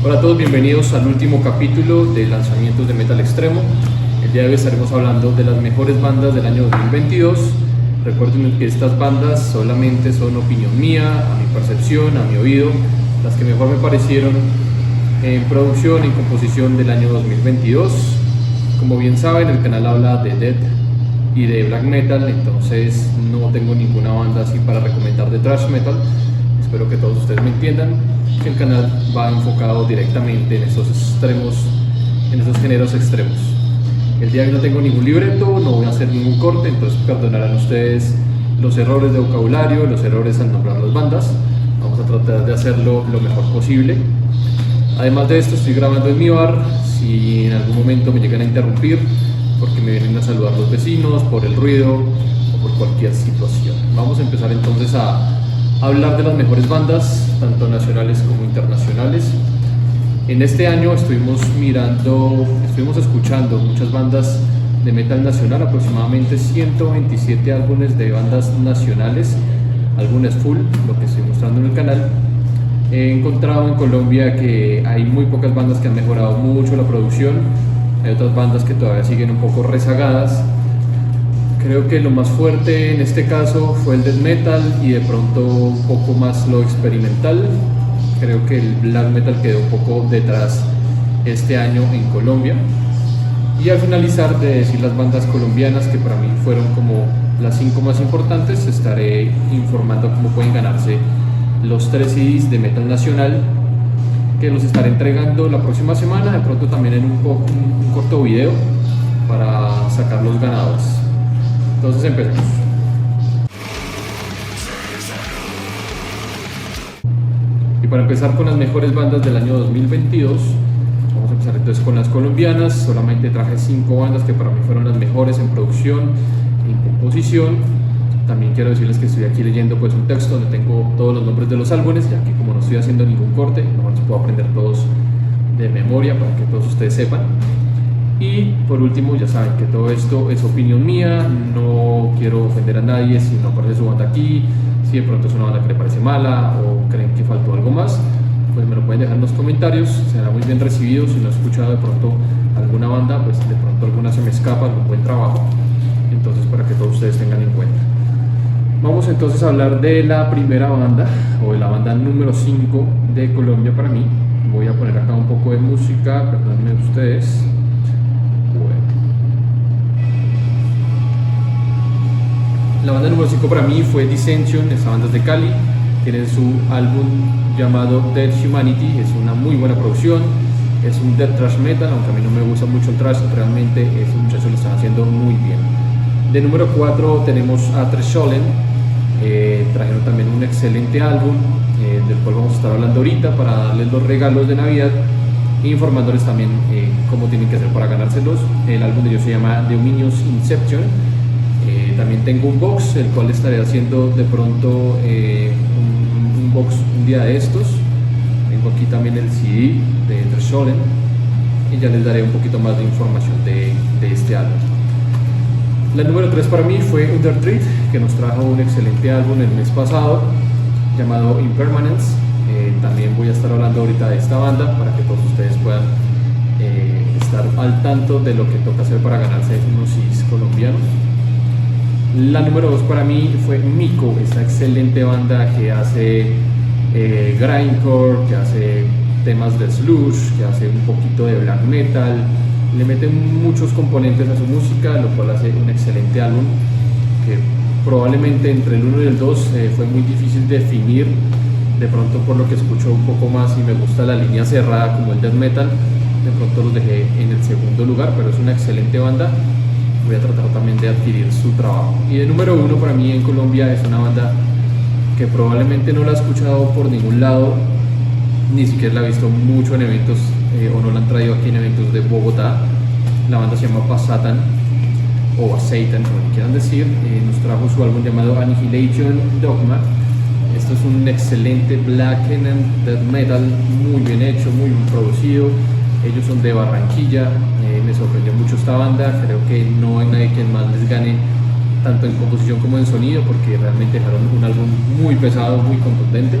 Hola a todos, bienvenidos al último capítulo de lanzamientos de Metal Extremo. El día de hoy estaremos hablando de las mejores bandas del año 2022. Recuerden que estas bandas solamente son opinión mía, a mi percepción, a mi oído, las que mejor me parecieron en producción y composición del año 2022. Como bien saben, el canal habla de death y de black metal, entonces no tengo ninguna banda así para recomendar de thrash metal. Espero que todos ustedes me entiendan que el canal va enfocado directamente en estos extremos, en estos géneros extremos. El día de hoy no tengo ningún libreto, no voy a hacer ningún corte, entonces perdonarán ustedes los errores de vocabulario, los errores al nombrar las bandas. Vamos a tratar de hacerlo lo mejor posible. Además de esto, estoy grabando en mi bar. Si en algún momento me llegan a interrumpir porque me vienen a saludar los vecinos, por el ruido o por cualquier situación. Vamos a empezar entonces a hablar de las mejores bandas, tanto nacionales como internacionales. En este año estuvimos escuchando muchas bandas de metal nacional, aproximadamente 127 álbumes de bandas nacionales, álbumes full, lo que estoy mostrando en el canal. He encontrado en Colombia que hay muy pocas bandas que han mejorado mucho la producción, hay otras bandas que todavía siguen un poco rezagadas. Creo que lo más fuerte en este caso fue el death metal y de pronto un poco más lo experimental. Creo que el black metal quedó un poco detrás este año en Colombia. Y al finalizar de decir las bandas colombianas que para mí fueron como las 5 más importantes, estaré informando cómo pueden ganarse los 3 CDs de metal nacional que los estaré entregando la próxima semana, de pronto también en un corto video para sacar los ganadores. Entonces empecemos. Y para empezar con las mejores bandas del año 2022, vamos a empezar entonces con las colombianas. Solamente traje 5 bandas que para mí fueron las mejores en producción, en composición. También quiero decirles que estoy aquí leyendo pues un texto donde tengo todos los nombres de los álbumes, ya que como no estoy haciendo ningún corte, no los puedo aprender todos de memoria para que todos ustedes sepan. Y por último, ya saben que todo esto es opinión mía, no quiero ofender a nadie si no aparece su banda aquí, si de pronto es una banda que le parece mala o creen que faltó algo más, pues me lo pueden dejar en los comentarios, será muy bien recibido. Si no he escuchado de pronto alguna banda, pues de pronto alguna se me escapa, algún buen trabajo, entonces para que todos ustedes tengan en cuenta. Vamos entonces a hablar de la primera banda, o de la banda número 5 de Colombia para mí. Voy a poner acá un poco de música, perdónenme ustedes. La banda número 5 para mí fue Dissension. Esta banda es de Cali, tienen su álbum llamado Dead Humanity, es una muy buena producción, es un death thrash metal, aunque a mí no me gusta mucho el thrash, realmente esos muchachos lo están haciendo muy bien. De número 4 tenemos a Treshollen, trajeron también un excelente álbum, del cual vamos a estar hablando ahorita para darles los regalos de Navidad e informándoles también cómo tienen que hacer para ganárselos. El álbum de ellos se llama The Ominious Inception. También tengo un box, el cual estaré haciendo de pronto un box un día de estos. Tengo aquí también el CD de Treshollen y ya les daré un poquito más de información de este álbum. La número 3 para mí fue Undertreat, que nos trajo un excelente álbum el mes pasado llamado Impermanence. También voy a estar hablando ahorita de esta banda para que todos ustedes puedan estar al tanto de lo que toca hacer para ganarse unos CDs colombianos. La número 2 para mí fue Miko, esta excelente banda que hace grindcore, que hace temas de slush, que hace un poquito de black metal, le meten muchos componentes a su música, lo cual hace un excelente álbum que probablemente entre el 1 y el 2 fue muy difícil definir. De pronto, por lo que escucho un poco más y me gusta la línea cerrada como el death metal, de pronto los dejé en el segundo lugar, pero es una excelente banda. Voy a tratar también de adquirir su trabajo. Y de número 1 para mí en Colombia es una banda que probablemente no la he escuchado por ningún lado, ni siquiera la he visto mucho en eventos o no la han traído aquí en eventos de Bogotá. La banda se llama Basatan o Basatan, como quieran decir. Nos trajo su álbum llamado Annihilation Dogma. Esto es un excelente black and death metal, muy bien hecho, muy bien producido. Ellos son de Barranquilla. Me sorprendió mucho esta banda, creo que no hay nadie quien más les gane tanto en composición como en sonido, porque realmente dejaron un álbum muy pesado, muy contundente.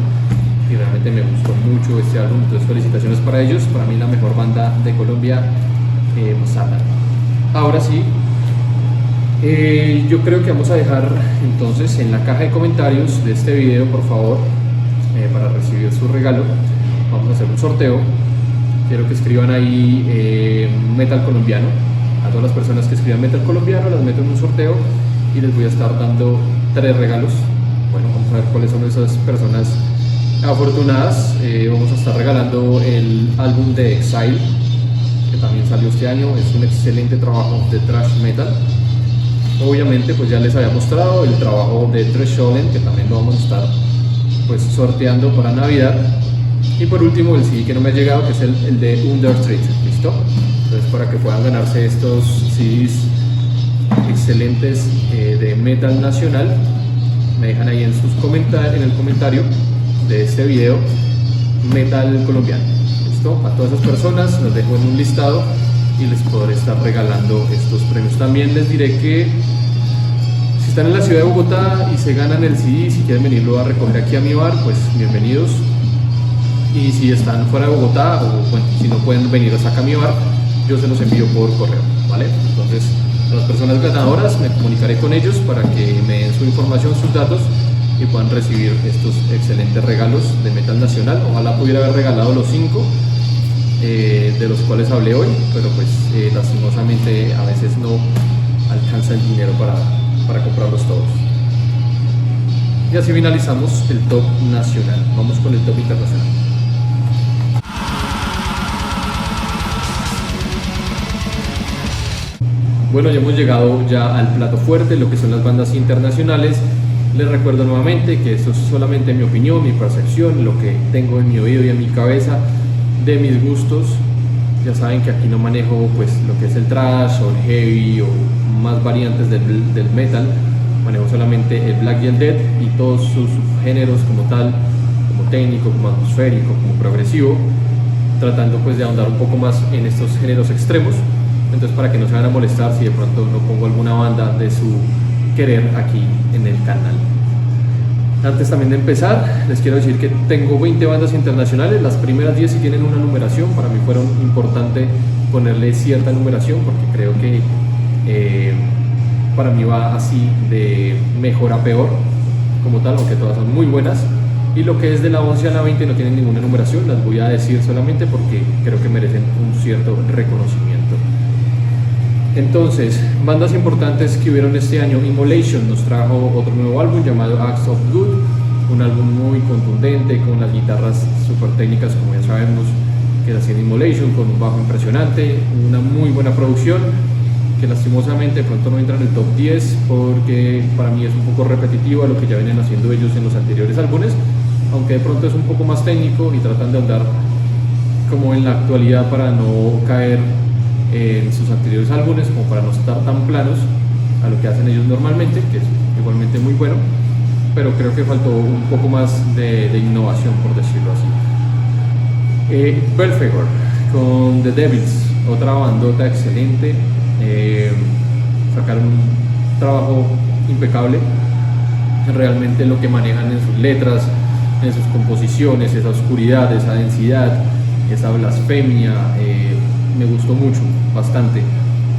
y realmente me gustó mucho este álbum, entonces felicitaciones para ellos, para mí la mejor banda de Colombia, Satan. Ahora sí, yo creo que vamos a dejar entonces en la caja de comentarios de este video, por favor, para recibir su regalo, vamos a hacer un sorteo. Quiero que escriban ahí metal colombiano. A todas las personas que escriban metal colombiano las meto en un sorteo y les voy a estar dando 3 regalos. Bueno, vamos a ver cuáles son esas personas afortunadas. Vamos a estar regalando el álbum de Exile, que también salió este año. Es un excelente trabajo de thrash metal. Obviamente pues ya les había mostrado el trabajo de Thresholden, que también lo vamos a estar pues sorteando para Navidad. Y por último el CD que no me ha llegado, que es el de Understreet. ¿Listo? Entonces, para que puedan ganarse estos CDs excelentes de metal nacional, me dejan ahí en el comentario de este video metal colombiano. ¿Listo? A todas esas personas los dejo en un listado y les podré estar regalando estos premios. También les diré que si están en la ciudad de Bogotá y se ganan el CD, si quieren venirlo a recoger aquí a mi bar, pues bienvenidos. Y si están fuera de Bogotá, o bueno, si no pueden venir hasta acá a mi bar, yo se los envío por correo, ¿vale? Entonces, a las personas ganadoras me comunicaré con ellos para que me den su información, sus datos y puedan recibir estos excelentes regalos de metal nacional. Ojalá pudiera haber regalado los 5 de los cuales hablé hoy, pero pues lastimosamente a veces no alcanza el dinero para comprarlos todos. Y así finalizamos el top nacional. Vamos con el top internacional. Bueno, ya hemos llegado ya al plato fuerte, lo que son las bandas internacionales. Les recuerdo nuevamente que esto es solamente mi opinión, mi percepción, lo que tengo en mi oído y en mi cabeza, de mis gustos. Ya saben que aquí no manejo pues lo que es el thrash o el heavy o más variantes del metal. Manejo solamente el black y el death y todos sus subgéneros como tal, como técnico, como atmosférico, como progresivo, tratando pues de ahondar un poco más en estos géneros extremos. Entonces, para que no se van a molestar si de pronto no pongo alguna banda de su querer aquí en el canal. Antes también de empezar, les quiero decir que tengo 20 bandas internacionales. Las primeras 10 sí tienen una numeración. Para mí fueron importante ponerle cierta numeración porque creo que para mí va así de mejor a peor como tal, aunque todas son muy buenas. Y lo que es de la 11 a la 20 no tienen ninguna numeración. Las voy a decir solamente porque creo que merecen un cierto reconocimiento. Entonces, bandas importantes que hubieron este año. Immolation nos trajo otro nuevo álbum llamado Acts of Good, un álbum muy contundente con las guitarras super técnicas, como ya sabemos que hacía Immolation, con un bajo impresionante, una muy buena producción que lastimosamente de pronto no entra en el top 10 porque para mí es un poco repetitivo a lo que ya vienen haciendo ellos en los anteriores álbumes, aunque de pronto es un poco más técnico y tratan de andar como en la actualidad para no caer en sus anteriores álbumes, como para no estar tan planos a lo que hacen ellos normalmente, que es igualmente muy bueno, pero creo que faltó un poco más de innovación, por decirlo así. Belphegor con The Devils, otra bandota excelente, sacaron un trabajo impecable, realmente lo que manejan en sus letras, en sus composiciones, esa oscuridad, esa densidad, esa blasfemia, me gustó mucho, bastante.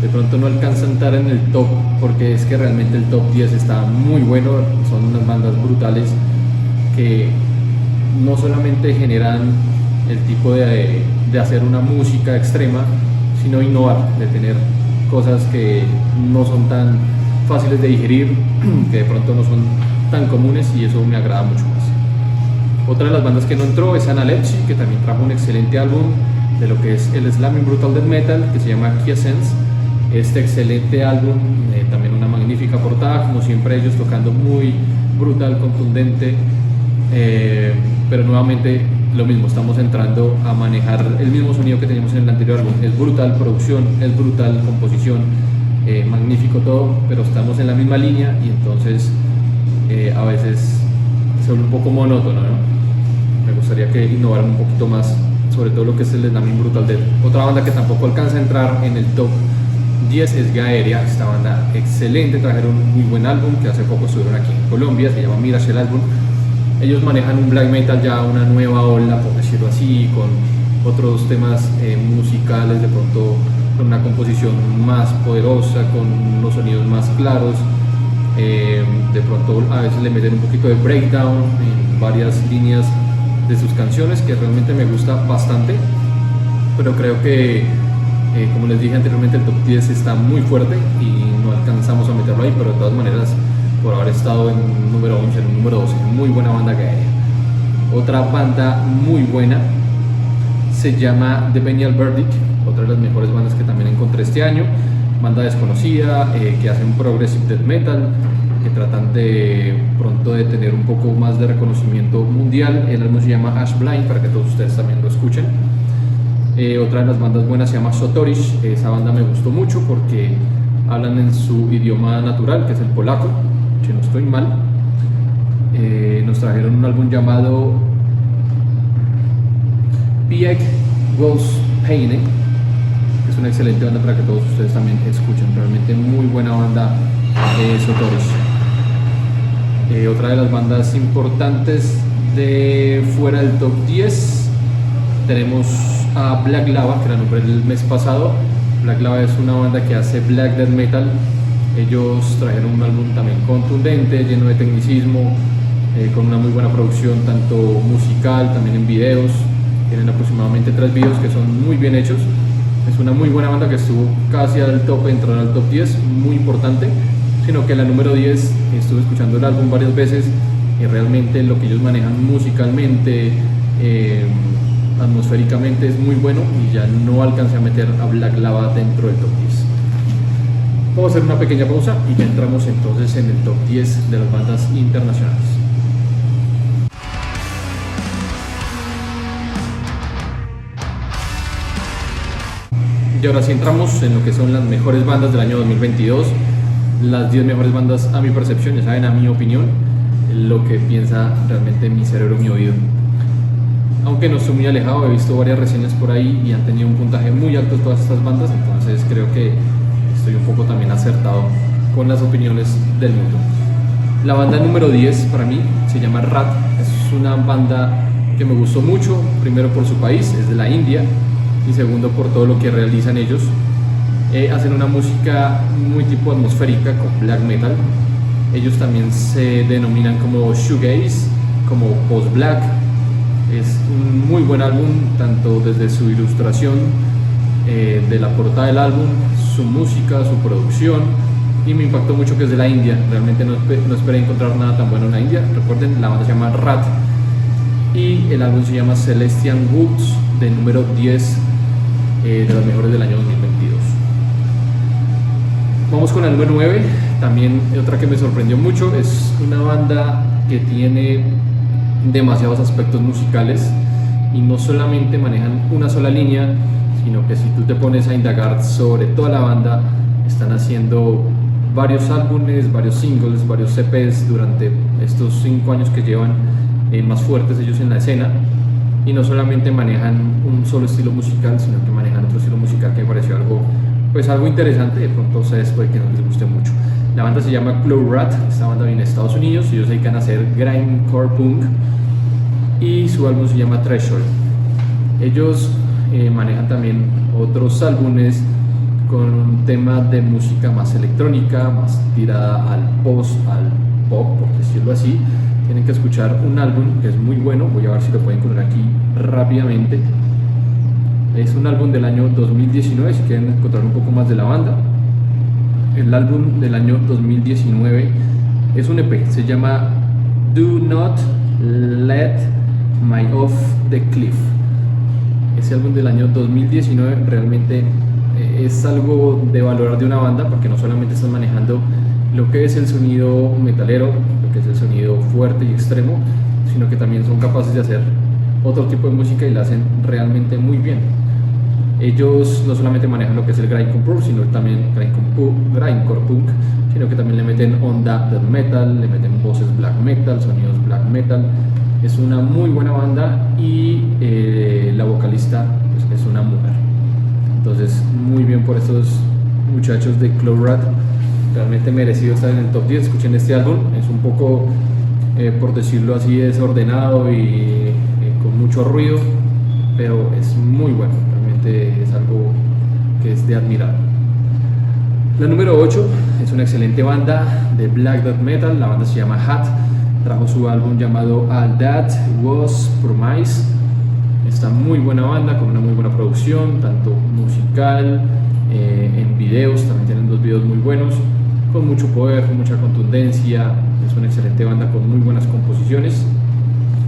De pronto no alcanza a entrar en el top porque es que realmente el top 10 está muy bueno. Son unas bandas brutales que no solamente generan el tipo de hacer una música extrema, sino innovar, de tener cosas que no son tan fáciles de digerir, que de pronto no son tan comunes, y eso me agrada mucho más. Otra de las bandas que no entró es Analepsy, que también trajo un excelente álbum de lo que es el Slamming Brutal Death Metal, que se llama Quiescence. Este excelente álbum, también una magnífica portada, como siempre ellos tocando muy brutal, contundente, pero nuevamente lo mismo, estamos entrando a manejar el mismo sonido que teníamos en el anterior álbum. Es brutal producción, es brutal composición, magnífico todo, pero estamos en la misma línea y entonces a veces se vuelve un poco monótono, ¿no? Me gustaría que innovaran un poquito más, sobre todo lo que es el Slamming Brutal Death. Otra banda que tampoco alcanza a entrar en el top 10 es Gaeria. Esta banda excelente, trajeron un muy buen álbum que hace poco estuvieron aquí en Colombia, se llama Mirage el álbum. Ellos manejan un black metal ya una nueva ola, por decirlo así, con otros temas musicales, de pronto con una composición más poderosa, con unos sonidos más claros. De pronto a veces le meten un poquito de breakdown en varias líneas de sus canciones, que realmente me gusta bastante, pero creo que como les dije anteriormente, el top 10 está muy fuerte y no alcanzamos a meterlo ahí, pero de todas maneras, por haber estado en un número 11, en un número 12, muy buena banda que hay. Otra banda muy buena se llama The Venial Verdict, otra de las mejores bandas que también encontré este año. Banda desconocida, que hacen progressive death metal, que tratan de pronto de tener un poco más de reconocimiento mundial. El álbum se llama Ash Blind, para que todos ustedes también lo escuchen. Otra de las bandas buenas se llama Sotorish. Esa banda me gustó mucho porque hablan en su idioma natural, que es el polaco, si no estoy mal. Nos trajeron un álbum llamado Piek Ghost Paine. Es una excelente banda para que todos ustedes también escuchen. Realmente muy buena banda, Sotorish. Otra de las bandas importantes de fuera del top 10 tenemos a Black Lava, que la nombré el mes pasado. Black Lava es una banda que hace black death metal. Ellos trajeron un álbum también contundente, lleno de tecnicismo, con una muy buena producción, tanto musical, también en videos. Tienen aproximadamente 3 videos que son muy bien hechos. Es una muy buena banda que estuvo casi al top, entró al top 10, muy importante. Sino que la número 10, estuve escuchando el álbum varias veces y realmente lo que ellos manejan musicalmente, atmosféricamente es muy bueno, y ya no alcancé a meter a Black Lava dentro del top 10. Vamos a hacer una pequeña pausa y ya entramos entonces en el top 10 de las bandas internacionales. Y ahora sí entramos en lo que son las mejores bandas del año 2022, las 10 mejores bandas a mi percepción, ya saben, a mi opinión, lo que piensa realmente mi cerebro, mi oído. Aunque no estoy muy alejado, he visto varias reseñas por ahí y han tenido un puntaje muy alto todas estas bandas, entonces creo que estoy un poco también acertado con las opiniones del mundo. La banda número 10 para mí se llama Rat. Es una banda que me gustó mucho, primero por su país, es de la India, y segundo por todo lo que realizan ellos. Hacen una música muy tipo atmosférica con black metal. Ellos también se denominan como shoegaze, como post-black. Es un muy buen álbum, tanto desde su ilustración de la portada del álbum, su música, su producción, y me impactó mucho que es de la India. Realmente no esperé encontrar nada tan bueno en la India. Recuerden, la banda se llama Rat y el álbum se llama Celestian Woods, de número 10 de las mejores del año 2022. Vamos con la número 9, también otra que me sorprendió mucho. Es una banda que tiene demasiados aspectos musicales y no solamente manejan una sola línea, sino que si tú te pones a indagar sobre toda la banda, están haciendo varios álbumes, varios singles, varios EPs durante estos 5 años que llevan más fuertes ellos en la escena, y no solamente manejan un solo estilo musical, sino que manejan otro estilo musical que me pareció algo interesante. De pronto se puede que no les guste mucho. La banda se llama Claw Rat, esta banda viene de Estados Unidos, ellos se dedican a hacer grindcore punk y su álbum se llama Treasure. Ellos manejan también otros álbumes con un tema de música más electrónica, más tirada al post, al pop, por decirlo así. Tienen que escuchar un álbum que es muy bueno, voy a ver si lo pueden encontrar aquí rápidamente. Es un álbum del año 2019, si quieren encontrar un poco más de la banda. El álbum del año 2019 es un EP, se llama Do Not Let My Off the Cliff. Ese álbum del año 2019 realmente es algo de valorar de una banda, porque no solamente están manejando lo que es el sonido metalero, lo que es el sonido fuerte y extremo, sino que también son capaces de hacer otro tipo de música y la hacen realmente muy bien. Ellos no solamente manejan lo que es el grindcore punk, sino también grindcore punk, sino que también le meten onda death metal, le meten voces black metal, sonidos black metal. Es una muy buena banda y la vocalista pues, es una mujer. Entonces, muy bien por estos muchachos de Claw Rat. Realmente merecido estar en el top 10. Escuchen este álbum, es un poco por decirlo así, desordenado y con mucho ruido, pero es muy bueno, realmente es algo que es de admirar. La número 8 es una excelente banda de black death metal, la banda se llama Hat, trajo su álbum llamado All That Was Promise. Esta muy buena banda con una muy buena producción, tanto musical, en videos, también tienen 2 videos muy buenos, con mucho poder, con mucha contundencia. Es una excelente banda con muy buenas composiciones.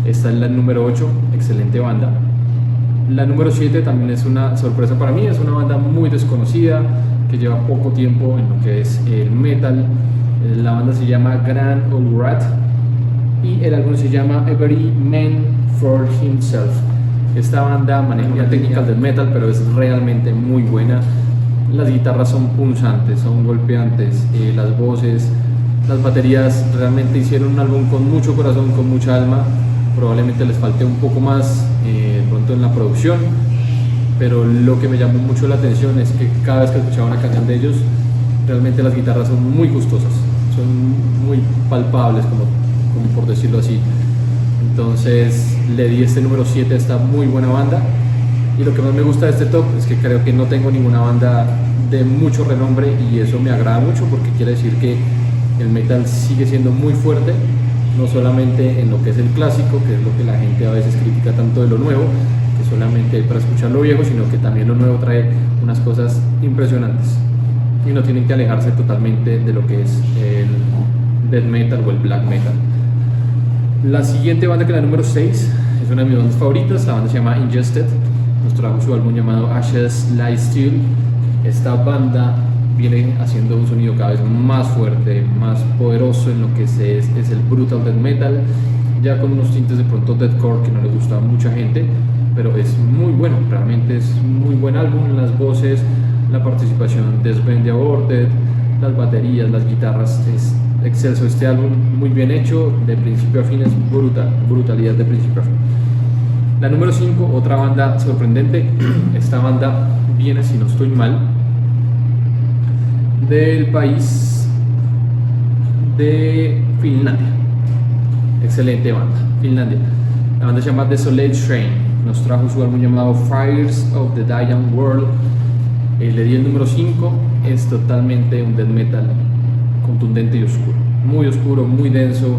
Esta es la número 8, excelente banda. La número 7 también es una sorpresa para mí, es una banda muy desconocida que lleva poco tiempo en lo que es el metal. La banda se llama Grand Old Rat y el álbum se llama Every Man for Himself. Esta banda maneja técnicas del metal, pero es realmente muy buena. Las guitarras son punzantes, son golpeantes, las voces, las baterías. Realmente hicieron un álbum con mucho corazón, con mucha alma. Probablemente les falte un poco más pronto en la producción, pero lo que me llamó mucho la atención es que cada vez que escuchaba una canción de ellos, realmente las guitarras son muy gustosas, son muy palpables, como por decirlo así. Entonces le di este número 7 a esta muy buena banda, y lo que más me gusta de este top es que creo que no tengo ninguna banda de mucho renombre, y eso me agrada mucho porque quiere decir que el metal sigue siendo muy fuerte, no solamente en lo que es el clásico, que es lo que la gente a veces critica tanto de lo nuevo, que solamente hay para escuchar lo viejo, sino que también lo nuevo trae unas cosas impresionantes y no tienen que alejarse totalmente de lo que es el death metal o el black metal. La siguiente banda, que es la número 6, es una de mis bandas favoritas. La banda se llama Ingested, nos trajo su álbum llamado Ashes Lie Still. Esta banda viene haciendo un sonido cada vez más fuerte, más poderoso en lo que es el brutal death metal, ya con unos tintes de pronto deathcore que no le gusta a mucha gente, pero es muy bueno, realmente es muy buen álbum. Las voces, la participación de Sven de Aborted, las baterías, las guitarras, es excelso este álbum, muy bien hecho, de principio a fin es brutalidad de principio a fin. La número 5, otra banda sorprendente. Esta banda viene, si no estoy mal, del país de Finlandia. Excelente banda, Finlandia. La banda se llama Desolate Train, nos trajo su álbum llamado Fires of the Dying World. Le di el número 5, es totalmente un death metal contundente y oscuro, muy denso,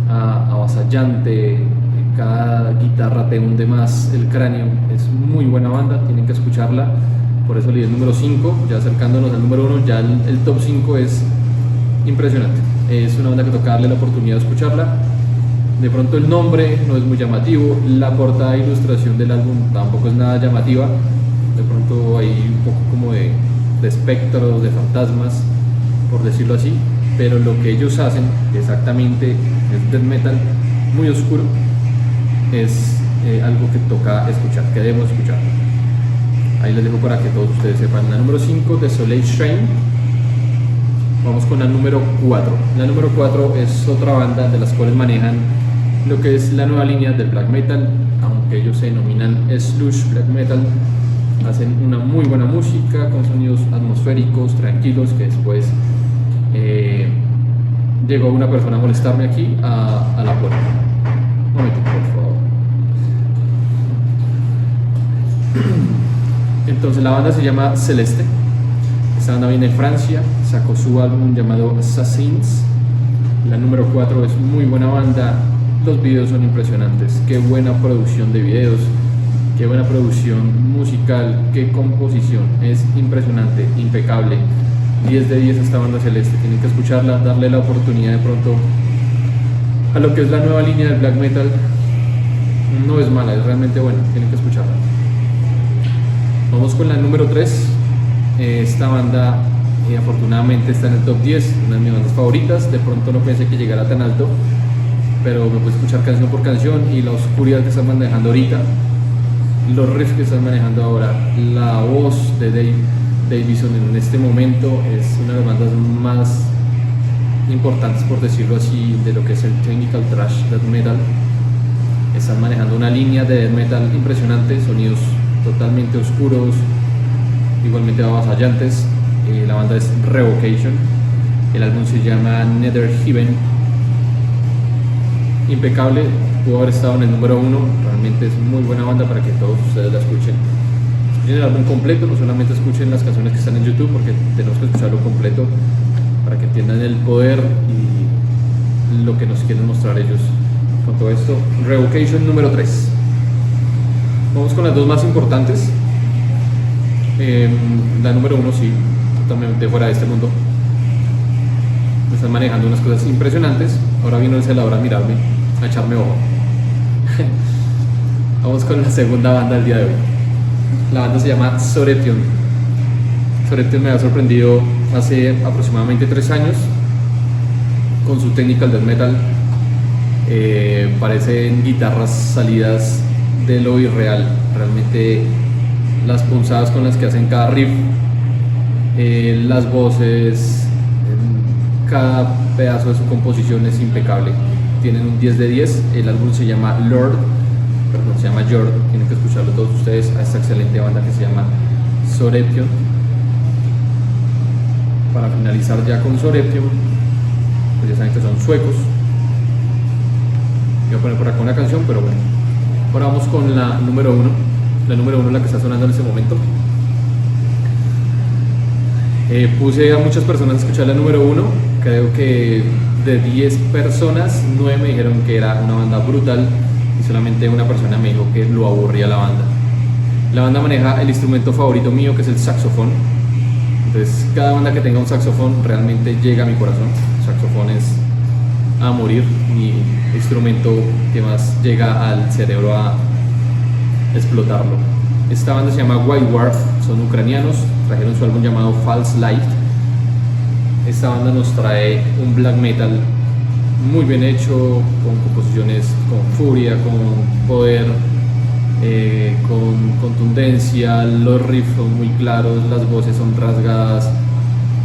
avasallante. Cada guitarra te hunde más el cráneo. Es muy buena banda, tienen que escucharla, por eso le di el número 5. Ya acercándonos al número 1, ya el top 5 es impresionante. Es una banda que toca darle la oportunidad de escucharla. De pronto el nombre no es muy llamativo, la portada e ilustración del álbum tampoco es nada llamativa. De pronto hay un poco como de espectros, de fantasmas, por decirlo así, pero lo que ellos hacen exactamente es death metal muy oscuro. Es algo que toca escuchar, que debemos escuchar. Ahí les dejo para que todos ustedes sepan. La número 5, Desolate Train. Vamos con la número 4. La número 4 es otra banda de las cuales manejan lo que es la nueva línea del black metal, aunque ellos se denominan sludge black metal. Hacen una muy buena música con sonidos atmosféricos, tranquilos, que después llegó una persona a molestarme aquí a la puerta. Un momento, por favor. Entonces la banda se llama Celeste. Esta banda viene de Francia, sacó su álbum llamado Assassins. La número 4 es muy buena banda, los videos son impresionantes, qué buena producción de videos, qué buena producción musical, qué composición, es impresionante, impecable. 10 de 10 esta banda Celeste, tienen que escucharla, darle la oportunidad de pronto a lo que es la nueva línea del black metal. No es mala, es realmente buena, tienen que escucharla. Vamos con la número 3. Esta banda afortunadamente está en el top 10, una de mis bandas favoritas. De pronto no pensé que llegara tan alto, pero me puse a escuchar canción por canción y la oscuridad que están manejando ahorita, los riffs que están manejando ahora, la voz de Dave Davison en este momento es una de las bandas más importantes, por decirlo así, de lo que es el technical thrash death metal. Están manejando una línea de death metal impresionante, sonidos totalmente oscuros, igualmente avasallantes. La banda es Revocation, el álbum se llama Nether Heaven. impecable, pudo haber estado en el número 1, realmente es muy buena banda para que todos ustedes la escuchen. Escuchen el álbum completo, no solamente escuchen las canciones que están en YouTube, porque tenemos que escucharlo completo para que entiendan el poder y lo que nos quieren mostrar ellos con todo esto. Revocation número 3. Vamos con las dos más importantes. La número 1 sí, totalmente fuera de este mundo. Están manejando unas cosas impresionantes. Ahora vino el celador a mirarme, a echarme ojo. Vamos con la segunda banda del día de hoy. La banda se llama Soretion. Soretion me ha sorprendido hace aproximadamente 3 años con su technical death metal. Parecen guitarras salidas de lo irreal. Realmente las punzadas con las que hacen cada riff, las voces, cada pedazo de su composición es impecable. Tienen un 10 de 10. El álbum se llama Lord, perdón, se llama Jord. Tienen que escucharlo todos ustedes a esta excelente banda que se llama Soretion. Para finalizar ya con Soretion, pues ya saben que son suecos. Voy a poner por acá una canción, pero bueno. Ahora vamos con la número 1. La número 1 es la que está sonando en este momento. Puse a muchas personas a escuchar la número 1. Creo que de 10 personas, 9 me dijeron que era una banda brutal y solamente una persona me dijo que lo aburría la banda. La banda maneja el instrumento favorito mío, que es el saxofón. Entonces cada banda que tenga un saxofón realmente llega a mi corazón. El saxofón es a morir, mi instrumento que más llega al cerebro a explotarlo. Esta banda se llama White Dwarf, son ucranianos, trajeron su álbum llamado False Light. Esta banda nos trae un black metal muy bien hecho, con composiciones con furia, con poder, con contundencia. Los riffs son muy claros, las voces son rasgadas,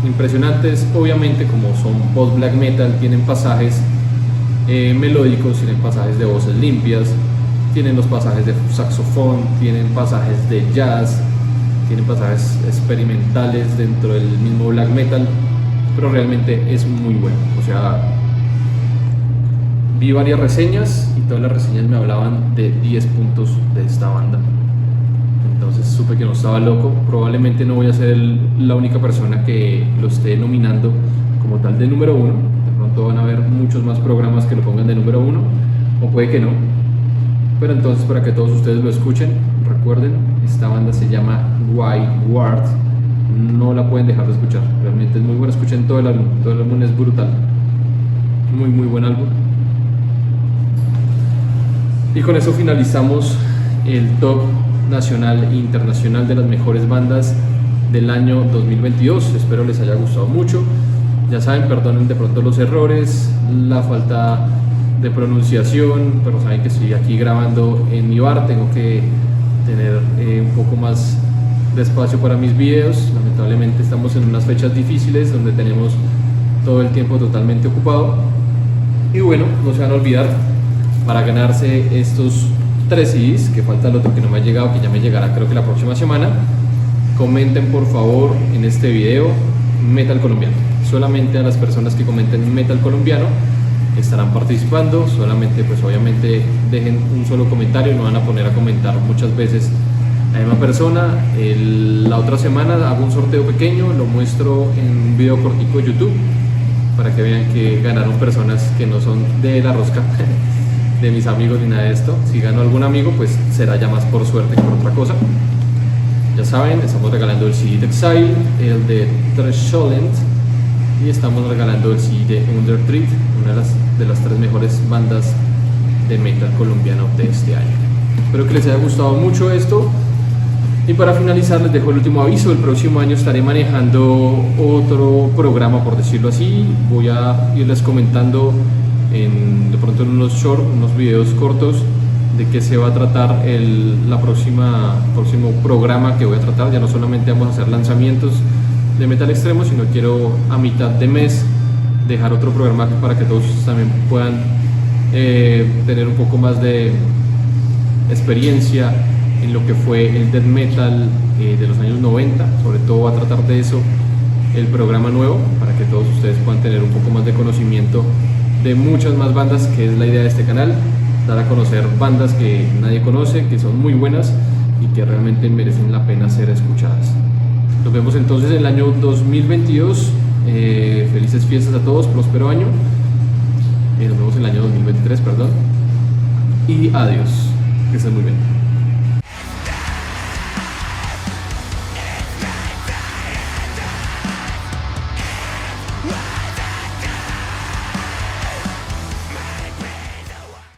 impresionantes. Obviamente, como son post black metal, tienen pasajes melódicos, tienen pasajes de voces limpias, tienen los pasajes de saxofón, tienen pasajes de jazz, tienen pasajes experimentales dentro del mismo black metal, pero realmente es muy bueno. O sea, vi varias reseñas y todas las reseñas me hablaban de 10 puntos de esta banda. Entonces supe que no estaba loco. Probablemente no voy a ser la única persona que lo esté nominando como tal de número 1. De pronto van a haber muchos más programas que lo pongan de número 1, o puede que no. Pero entonces, para que todos ustedes lo escuchen, recuerden, esta banda se llama White Ward. No la pueden dejar de escuchar, realmente es muy buena. Escuchen todo el álbum es brutal. Muy buen álbum. Y con eso finalizamos el top nacional e internacional de las mejores bandas del año 2022. Espero les haya gustado mucho. Ya saben, perdonen de pronto los errores, la falta de pronunciación, pero saben que estoy aquí grabando en mi bar, tengo que tener un poco más de espacio para mis videos. Lamentablemente estamos en unas fechas difíciles donde tenemos todo el tiempo totalmente ocupado. Y bueno, no se van a olvidar, para ganarse estos 3 CDs, que falta el otro que no me ha llegado, que ya me llegará creo que la próxima semana, comenten por favor en este video Metal Colombiano. Solamente a las personas que comenten Metal Colombiano estarán participando. Solamente, pues obviamente, dejen un solo comentario, no van a poner a comentar muchas veces a la misma persona. La otra semana hago un sorteo pequeño, lo muestro en un video cortico de YouTube para que vean que ganaron personas que no son de la rosca de mis amigos ni nada de esto. Si gano algún amigo, pues será ya más por suerte que por otra cosa. Ya saben, estamos regalando el CD de Exile, el de Threshold, y estamos regalando el CD de Undertreat, una de las 3 mejores bandas de metal colombiano de este año. Espero que les haya gustado mucho esto. Y para finalizar, les dejo el último aviso. El próximo año estaré manejando otro programa, por decirlo así. Voy a irles comentando de pronto en unos shorts, unos videos cortos, de qué se va a tratar el próximo programa que voy a tratar. Ya no solamente vamos a hacer lanzamientos de metal extremo, sino quiero a mitad de mes dejar otro programa para que todos también puedan tener un poco más de experiencia en lo que fue el death metal de los años 90. Sobre todo va a tratar de eso el programa nuevo, para que todos ustedes puedan tener un poco más de conocimiento de muchas más bandas, que es la idea de este canal, dar a conocer bandas que nadie conoce, que son muy buenas y que realmente merecen la pena ser escuchadas. Nos vemos entonces en el año 2022. Felices fiestas a todos, próspero año. Nos vemos en el año 2023, perdón. Y adiós, que estén muy bien.